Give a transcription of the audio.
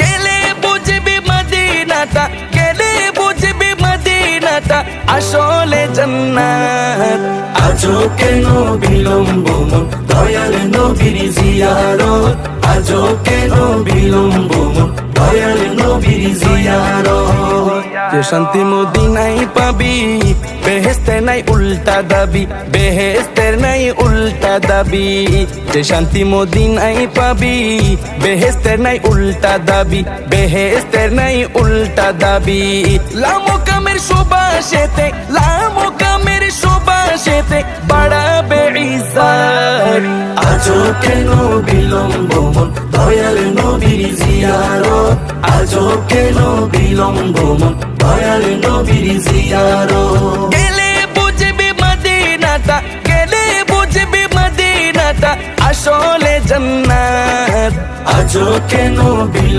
গেলে বুঝবি মদিনাটা, গেলে বুঝবি মদিনাটা আসলে জান্নাত। আজও কেন বিলম্ব মন দয়াল নবীর জিয়ারত, আজও কেন বিলম্ব মন দয়াল নবীর জিয়ারত। যে শান্তি মদিনায় পাবি, বেহেস্তের নাই উল্টা দাবি, বেহেস্তের নাই উল্টা দাবি। যে শান্তি মদিনায় পাবি, বেহেস্তের নাই উল্টা দাবি, বেহেস্তের নাই উল্টা দাবি। লামুকামের সুবাসেতে, লামুকামের সুবাসেতে বাড়াবে ইজ্জত। আজও কেন বিলম্ব মন দয়াল নবীর জিয়ারত, আজও কেন বিলম্ব মন দয়াল নবীর জিয়ারত। গেলে বুঝবি মদিনাটা, গেলে বুঝবি মদিনাটা আসলে জান্নাত। আজও কেন বিলম্ব